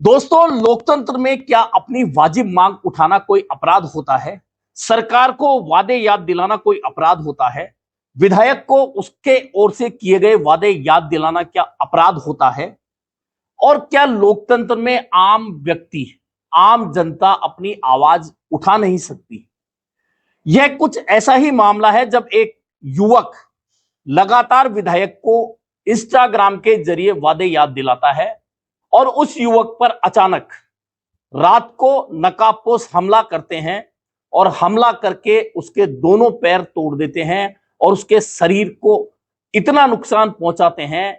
दोस्तों, लोकतंत्र में क्या अपनी वाजिब मांग उठाना कोई अपराध होता है? सरकार को वादे याद दिलाना कोई अपराध होता है? विधायक को उसके ओर से किए गए वादे याद दिलाना क्या अपराध होता है? और क्या लोकतंत्र में आम व्यक्ति, आम जनता अपनी आवाज उठा नहीं सकती? यह कुछ ऐसा ही मामला है जब एक युवक लगातार विधायक को इंस्टाग्राम के जरिए वादे याद दिलाता है और उस युवक पर अचानक रात को नकाबपोश हमला करते हैं और हमला करके उसके दोनों पैर तोड़ देते हैं और उसके शरीर को इतना नुकसान पहुंचाते हैं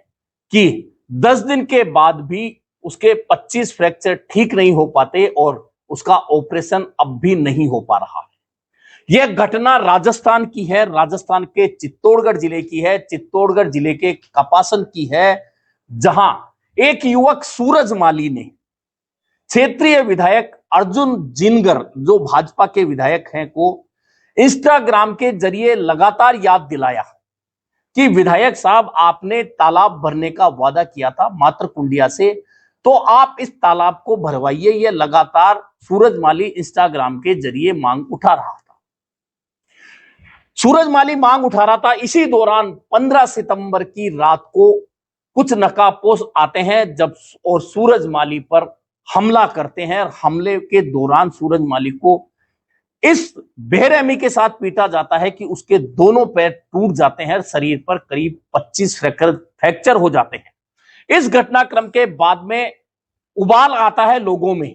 कि 10 दिन के बाद भी उसके 25 फ्रैक्चर ठीक नहीं हो पाते और उसका ऑपरेशन अब भी नहीं हो पा रहा है। यह घटना राजस्थान की है, राजस्थान के चित्तौड़गढ़ जिले की है, चित्तौड़गढ़ जिले के कपासन की है, जहां एक युवक सूरज माली ने क्षेत्रीय विधायक अर्जुन जिनगर, जो भाजपा के विधायक हैं, को इंस्टाग्राम के जरिए लगातार याद दिलाया कि विधायक साहब, आपने तालाब भरने का वादा किया था मातृकुंडिया से, तो आप इस तालाब को भरवाइए। यह लगातार सूरज माली इंस्टाग्राम के जरिए मांग उठा रहा था। सूरज माली मांग उठा रहा था। इसी दौरान 15 सितंबर की रात को कुछ नकाबपोश आते हैं जब और सूरज माली पर हमला करते हैं। हमले के दौरान सूरज माली को इस बेरहमी के साथ पीटा जाता है कि उसके दोनों पैर टूट जाते हैं, शरीर पर करीब 25 फ्रैक्चर हो जाते हैं। इस घटनाक्रम के बाद में उबाल आता है लोगों में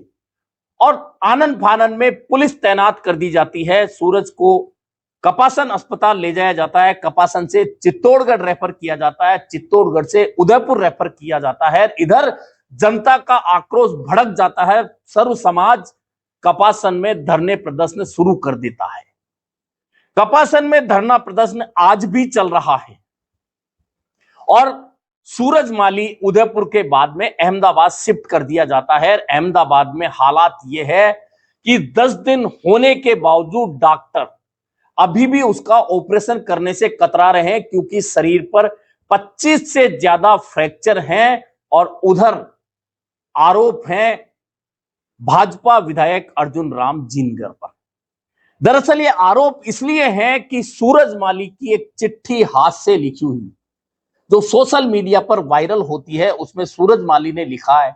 और आनन फानन में पुलिस तैनात कर दी जाती है। सूरज को कपासन अस्पताल ले जाया जाता है, कपासन से चित्तौड़गढ़ रेफर किया जाता है, चित्तौड़गढ़ से उदयपुर रेफर किया जाता है। इधर जनता का आक्रोश भड़क जाता है, सर्व समाज कपासन में धरने प्रदर्शन शुरू कर देता है। कपासन में धरना प्रदर्शन आज भी चल रहा है और सूरज माली उदयपुर के बाद में अहमदाबाद शिफ्ट कर दिया जाता है। अहमदाबाद में हालात यह है कि 10 दिन होने के बावजूद डॉक्टर अभी भी उसका ऑपरेशन करने से कतरा रहे हैं, क्योंकि शरीर पर 25 से ज्यादा फ्रैक्चर हैं। और उधर आरोप हैं भाजपा विधायक अर्जुन राम जिनगर पर। दरअसल ये आरोप इसलिए हैं कि सूरज माली की एक चिट्ठी हाथ से लिखी हुई जो सोशल मीडिया पर वायरल होती है, उसमें सूरज माली ने लिखा है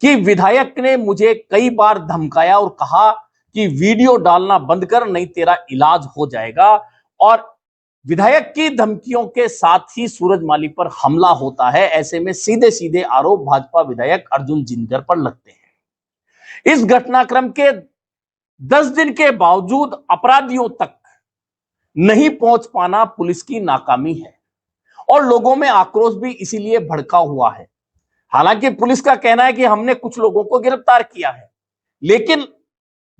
कि विधायक ने मुझे कई बार धमकाया और कहा कि वीडियो डालना बंद कर, नहीं तेरा इलाज हो जाएगा। और विधायक की धमकियों के साथ ही सूरज माली पर हमला होता है। ऐसे में सीधे सीधे आरोप भाजपा विधायक अर्जुन जिनगर पर लगते हैं। इस घटनाक्रम के 10 दिन के बावजूद अपराधियों तक नहीं पहुंच पाना पुलिस की नाकामी है और लोगों में आक्रोश भी इसीलिए भड़का हुआ है। हालांकि पुलिस का कहना है कि हमने कुछ लोगों को गिरफ्तार किया है, लेकिन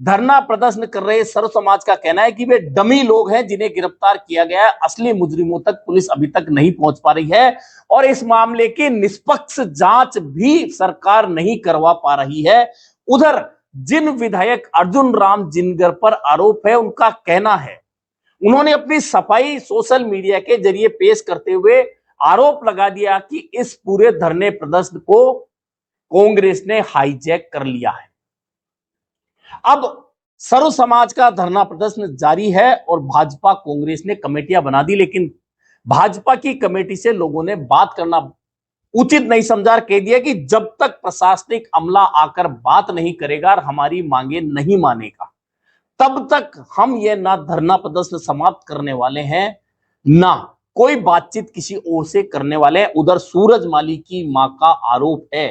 धरना प्रदर्शन कर रहे सर्व समाज का कहना है कि वे डमी लोग हैं जिन्हें गिरफ्तार किया गया है। असली मुजरिमों तक पुलिस अभी तक नहीं पहुंच पा रही है और इस मामले की निष्पक्ष जांच भी सरकार नहीं करवा पा रही है। उधर जिन विधायक अर्जुन राम जिनगर पर आरोप है, उनका कहना है, उन्होंने अपनी सफाई सोशल मीडिया के जरिए पेश करते हुए आरोप लगा दिया कि इस पूरे धरने प्रदर्शन को कांग्रेस ने हाईजैक कर लिया है। अब सर्व समाज का धरना प्रदर्शन जारी है और भाजपा कांग्रेस ने कमेटियां बना दी, लेकिन भाजपा की कमेटी से लोगों ने बात करना उचित नहीं समझा, कह दिया कि जब तक प्रशासनिक अमला आकर बात नहीं करेगा और हमारी मांगे नहीं मानेगा, तब तक हम ये ना धरना प्रदर्शन समाप्त करने वाले हैं, ना कोई बातचीत किसी और से करने वाले हैं। उधर सूरज माली की मां का आरोप है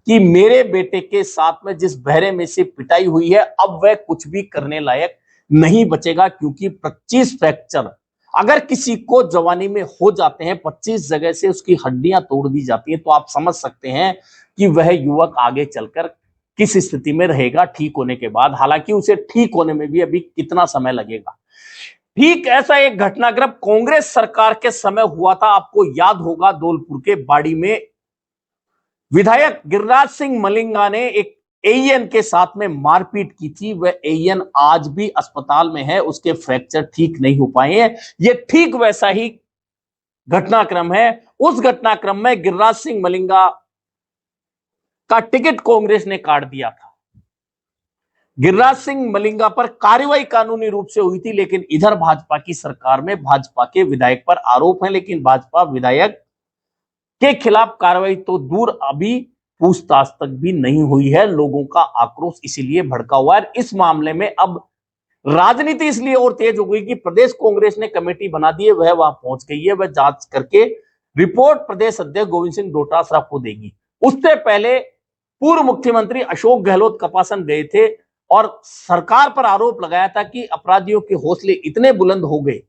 कि मेरे बेटे के साथ में जिस बहरे में से पिटाई हुई है, अब वह कुछ भी करने लायक नहीं बचेगा, क्योंकि 25 फ्रैक्चर अगर किसी को जवानी में हो जाते हैं, 25 जगह से उसकी हड्डियां तोड़ दी जाती हैं, तो आप समझ सकते हैं कि वह युवक आगे चलकर किस स्थिति में रहेगा ठीक होने के बाद। हालांकि उसे ठीक होने में भी अभी कितना समय लगेगा। ठीक ऐसा एक घटनाक्रम कांग्रेस सरकार के समय हुआ था। आपको याद होगा, धौलपुर के बाड़ी में विधायक गिरिराज सिंह मलिंगा ने एक एएन के साथ में मारपीट की थी। वह एएन आज भी अस्पताल में है, उसके फ्रैक्चर ठीक नहीं हो पाए हैं। यह ठीक वैसा ही घटनाक्रम है। उस घटनाक्रम में गिरिराज सिंह मलिंगा का टिकट कांग्रेस ने काट दिया था। गिरिराज सिंह मलिंगा पर कार्रवाई कानूनी रूप से हुई थी, लेकिन इधर भाजपा की सरकार में भाजपा के विधायक पर आरोप है, लेकिन भाजपा विधायक के खिलाफ कार्रवाई तो दूर, अभी पूछताछ तक भी नहीं हुई है। लोगों का आक्रोश इसीलिए भड़का हुआ है। इस मामले में अब राजनीति इसलिए और तेज हो गई कि प्रदेश कांग्रेस ने कमेटी बना दी है, वह वहां पहुंच गई है, वह जांच करके रिपोर्ट प्रदेश अध्यक्ष गोविंद सिंह डोटासरा को देगी। उससे पहले पूर्व मुख्यमंत्री अशोक गहलोत कपासन गए थे और सरकार पर आरोप लगाया था कि अपराधियों के हौसले इतने बुलंद हो गए,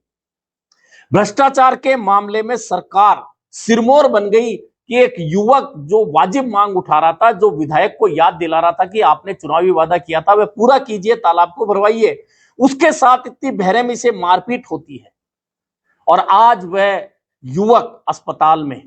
भ्रष्टाचार के मामले में सरकार सिरमौर बन गई कि एक युवक जो वाजिब मांग उठा रहा था, जो विधायक को याद दिला रहा था कि आपने चुनावी वादा किया था वह पूरा कीजिए, तालाब को भरवाइए, उसके साथ इतनी बेरहमी से मारपीट होती है और आज वह युवक अस्पताल में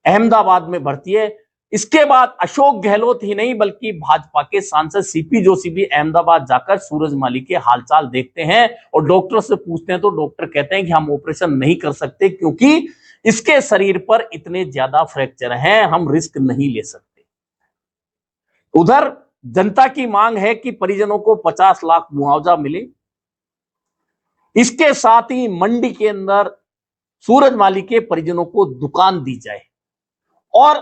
अहमदाबाद में भर्ती है। इसके बाद अशोक गहलोत ही नहीं बल्कि भाजपा के सांसद सीपी जोशी भी अहमदाबाद जाकर सूरजमाली के हालचाल देखते हैं और डॉक्टर से पूछते हैं तो डॉक्टर कहते हैं कि हम ऑपरेशन नहीं कर सकते क्योंकि इसके शरीर पर इतने ज्यादा फ्रैक्चर हैं, हम रिस्क नहीं ले सकते। उधर जनता की मांग है कि परिजनों को 50 लाख मुआवजा मिले, इसके साथ ही मंडी के अंदर सूरजमाली के परिजनों को दुकान दी जाए और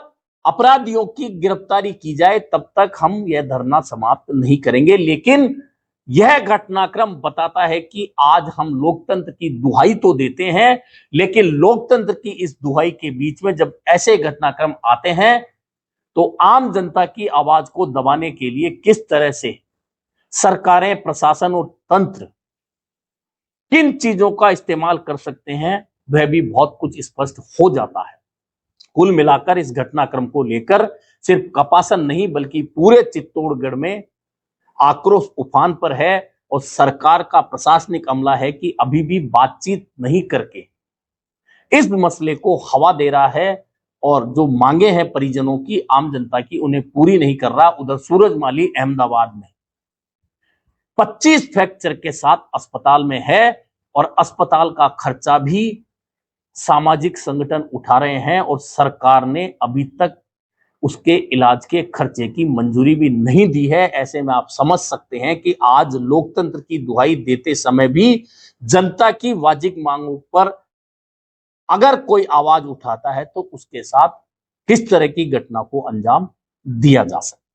अपराधियों की गिरफ्तारी की जाए, तब तक हम यह धरना समाप्त नहीं करेंगे। लेकिन यह घटनाक्रम बताता है कि आज हम लोकतंत्र की दुहाई तो देते हैं, लेकिन लोकतंत्र की इस दुहाई के बीच में जब ऐसे घटनाक्रम आते हैं तो आम जनता की आवाज को दबाने के लिए किस तरह से सरकारें, प्रशासन और तंत्र किन चीजों का इस्तेमाल कर सकते हैं वह भी बहुत कुछ स्पष्ट हो जाता है। कुल मिलाकर इस घटनाक्रम को लेकर सिर्फ कपासन नहीं बल्कि पूरे चित्तौड़गढ़ में आक्रोश उफान पर है और सरकार का प्रशासनिक अमला है कि अभी भी बातचीत नहीं करके इस मसले को हवा दे रहा है और जो मांगे हैं परिजनों की, आम जनता की, उन्हें पूरी नहीं कर रहा। उधर सूरजमाली अहमदाबाद में 25 फ्रैक्चर के साथ अस्पताल में है और अस्पताल का खर्चा भी सामाजिक संगठन उठा रहे हैं और सरकार ने अभी तक उसके इलाज के खर्चे की मंजूरी भी नहीं दी है। ऐसे में आप समझ सकते हैं कि आज लोकतंत्र की दुहाई देते समय भी जनता की वाजिब मांगों पर अगर कोई आवाज उठाता है तो उसके साथ किस तरह की घटना को अंजाम दिया जा सकता है।